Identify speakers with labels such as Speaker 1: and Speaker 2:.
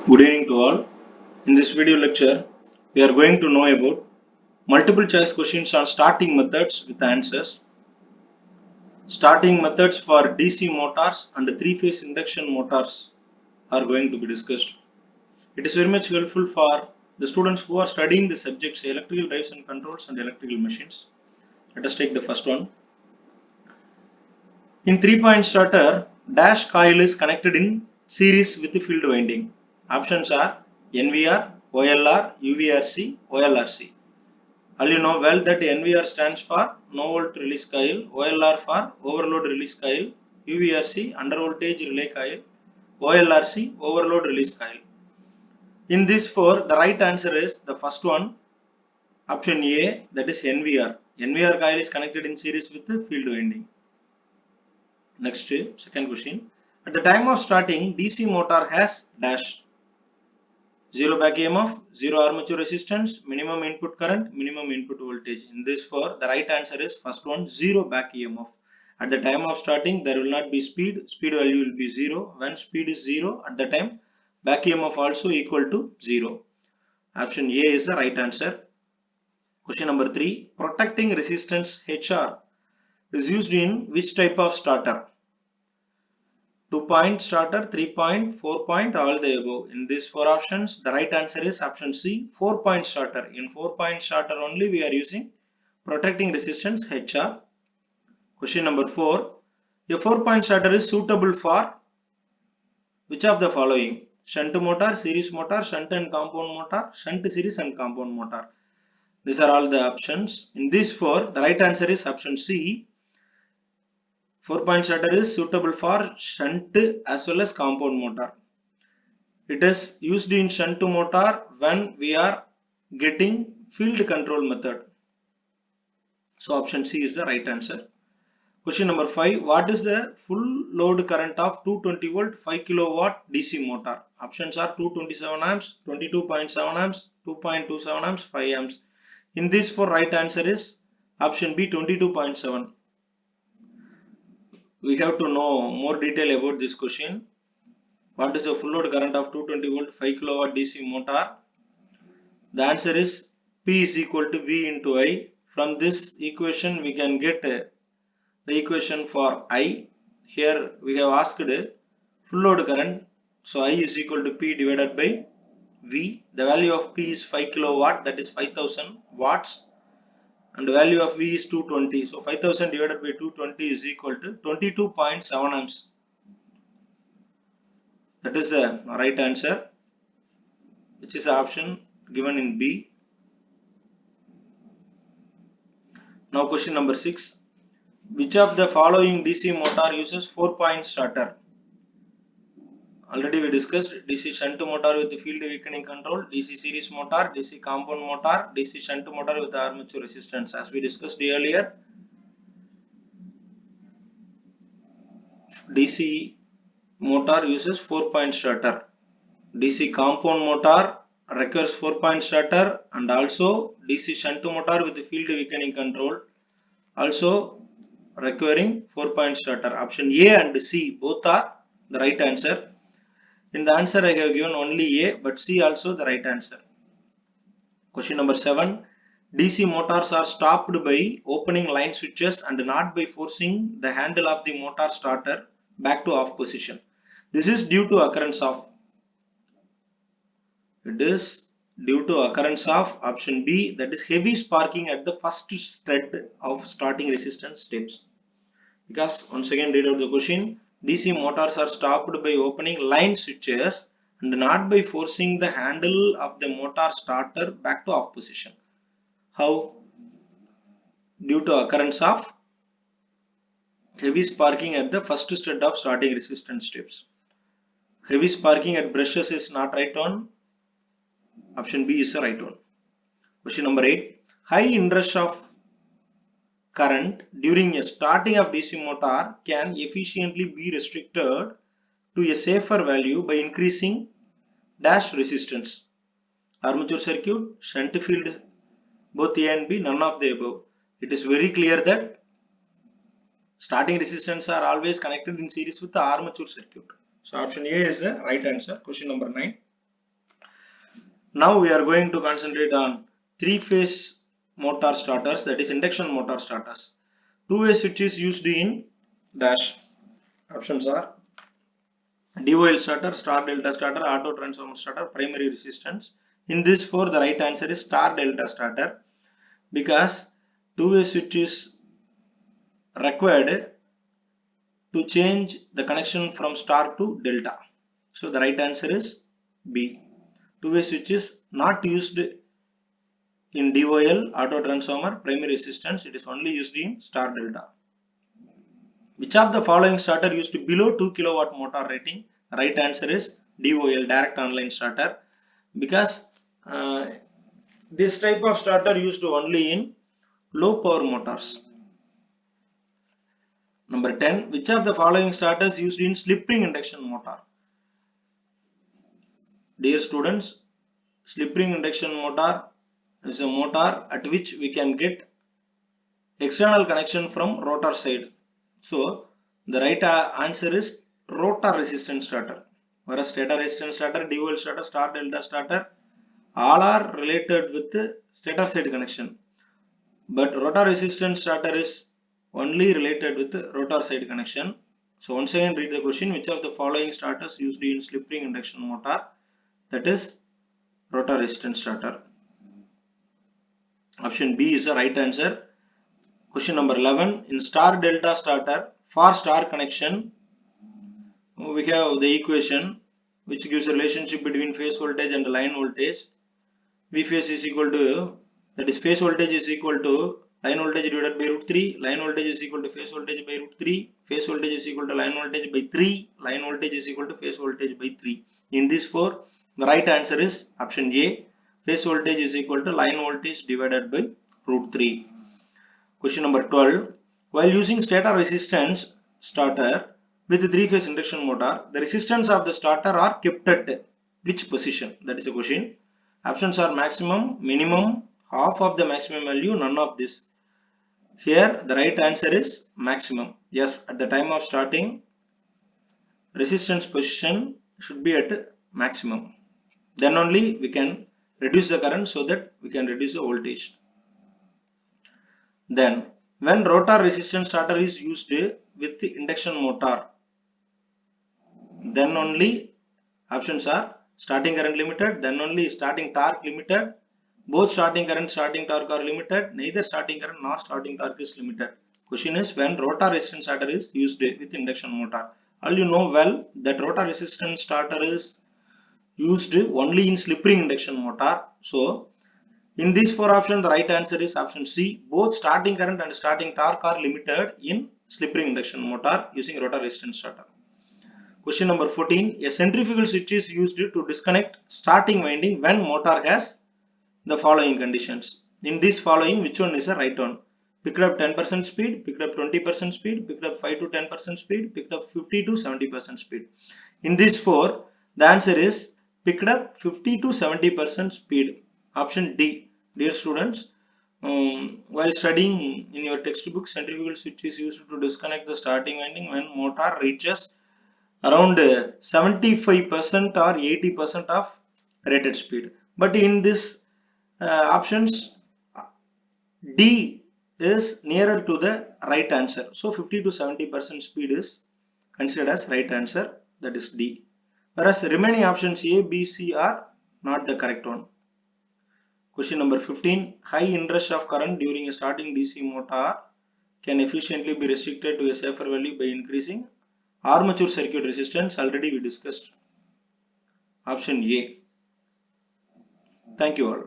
Speaker 1: Good evening to all. In this video lecture, we are going to know about multiple choice questions on starting methods with answers, starting methods for DC motors and 3-phase induction motors are going to be discussed. It is very much helpful for the students who are studying the subjects electrical drives and controls and electrical machines. Let us take the first one. In 3-point starter, dash coil is connected in series with the field winding. Options are NVR, OLR, UVRC, OLRC. All you know well that NVR stands for no volt release coil, OLR for overload release coil, UVRC under voltage relay coil, OLRC overload release coil. In these four, the right answer is the first one, option A, that is NVR. NVR coil is connected in series with the field winding. Next, second question. At the time of starting, DC motor has dash 0 back EMF, 0 armature resistance, minimum input current, minimum input voltage. In this four, the right answer is first one, 0 back EMF. At the time of starting, there will not be speed. Speed value will be 0. When speed is 0, at the time, back EMF also equal to 0. Option A is the right answer. Question number 3. Protecting resistance HR is used in which type of starter? 2-point starter, 3-point, 4-point, all the above. In these four options, the right answer is option C, 4-point starter. In 4-point starter only we are using protecting resistance HR. Question number 4. A 4-point starter is suitable for which of the following? Shunt motor, series motor, shunt and compound motor, shunt series and compound motor. These are all the options. In these four, the right answer is option C. 4-point starter is suitable for shunt as well as compound motor. It is used in shunt motor when we are getting field control method. So option C is the right answer. Question number 5. What is the full load current of 220 volt 5 kilowatt DC motor? Options are 227 amps, 22.7 amps, 2.27 amps, 5 amps. In this four, right answer is option B, 22.7. We have to know more detail about this question. What is the full load current of 220 volt 5 kilowatt DC motor? The answer is P is equal to V into I. From this equation we can get the equation for I. Here we have asked full load current. So I is equal to P divided by V. The value of P is 5 kilowatt, that is 5000 watts. And the value of V is 220. So 5000 divided by 220 is equal to 22.7 amps. That is the right answer, which is the option given in B. Now question number 6. Which of the following DC motor uses 4-point starter? Already we discussed DC shunt motor with field weakening control, DC series motor, DC compound motor, DC shunt motor with armature resistance. As we discussed earlier, DC motor uses 4-point starter. DC compound motor requires 4-point starter, and also DC shunt motor with field weakening control also requiring 4-point starter. Option A and C both are the right answer. In the answer I have given only A, but C also the right answer. Question number 7. DC motors are stopped by opening line switches and not by forcing the handle of the motor starter back to off position. This is due to occurrence of. It is due to occurrence of option B, that is heavy sparking at the first stud of starting resistance steps. Because once again read out the question. DC motors are stopped by opening line switches and not by forcing the handle of the motor starter back to off position. How? Due to occurrence of heavy sparking at the first stud of starting resistance steps. Heavy sparking at brushes is not right one. Option B is the right one. Question number 8. High inrush of current during a starting of DC motor can efficiently be restricted to a safer value by increasing dash resistance. Armature circuit, shunt field, both A and B, none of the above. It is very clear that starting resistance are always connected in series with the armature circuit. So option A is the right answer. Question number 9. Now we are going to concentrate on three-phase motor starters, that is induction motor starters. Two-way switch is used in dash. Options are DOL starter, star delta starter, auto transformer starter, primary resistance. In this four, the right answer is star delta starter, because two-way switch is required to change the connection from star to delta. So the right answer is B. Two-way switch is not used in DOL, auto transformer, primary resistance. It is only used in star delta. Which of the following starter used below 2 kilowatt motor rating? Right answer is DOL, direct online starter, because this type of starter used only in low power motors. Number 10. Which of the following starters used in slip ring induction motor? Dear students, slip ring induction motor is a motor at which we can get external connection from rotor side. So the right answer is rotor resistance starter. Whereas stator resistance starter, DOL starter, star delta starter, all are related with the stator side connection. But rotor resistance starter is only related with the rotor side connection. So once again read the question, which of the following starters used in slip ring induction motor? That is rotor resistance starter. Option B is the right answer. Question number 11. In star delta starter, for star connection, we have the equation which gives a relationship between phase voltage and line voltage. V phase is equal to, that is phase voltage is equal to line voltage divided by root 3, line voltage is equal to phase voltage by root 3, phase voltage is equal to line voltage by 3, line voltage is equal to phase voltage by 3. In these four, the right answer is option A, phase voltage is equal to line voltage divided by root 3. Question number 12. While using stator resistance starter with three-phase induction motor, the resistance of the starter are kept at which position? That is a question. Options are maximum, minimum, half of the maximum value, none of this. Here the right answer is maximum. Yes, at the time of starting, resistance position should be at maximum. Then only we can reduce the current so that we can reduce the voltage. Then when rotor resistance starter is used with the induction motor, then only options are starting current limited, then only starting torque limited, both starting current, starting torque are limited, neither starting current nor starting torque is limited. Question is when rotor resistance starter is used with induction motor. All you know well that rotor resistance starter is used only in slip ring induction motor. So in these four options, the right answer is option C. Both starting current and starting torque are limited in slip ring induction motor using rotor resistance starter. Question number 14. A centrifugal switch is used to disconnect starting winding when motor has the following conditions. In these following, which one is the right one? Picked up 10% speed, picked up 20% speed, picked up 5 to 10% speed, picked up 50 to 70% speed. In these four, the answer is picked up 50 to 70% speed. Option D. Dear students, while studying in your textbook, centrifugal switch is used to disconnect the starting winding when motor reaches around 75% or 80% of rated speed. But in this options, D is nearer to the right answer. So 50 to 70% speed is considered as right answer, that is D. Whereas remaining options A, B, C are not the correct one. Question number 15. High inrush of current during a starting DC motor can efficiently be restricted to a safer value by increasing armature circuit resistance. Already we discussed option A. Thank you all.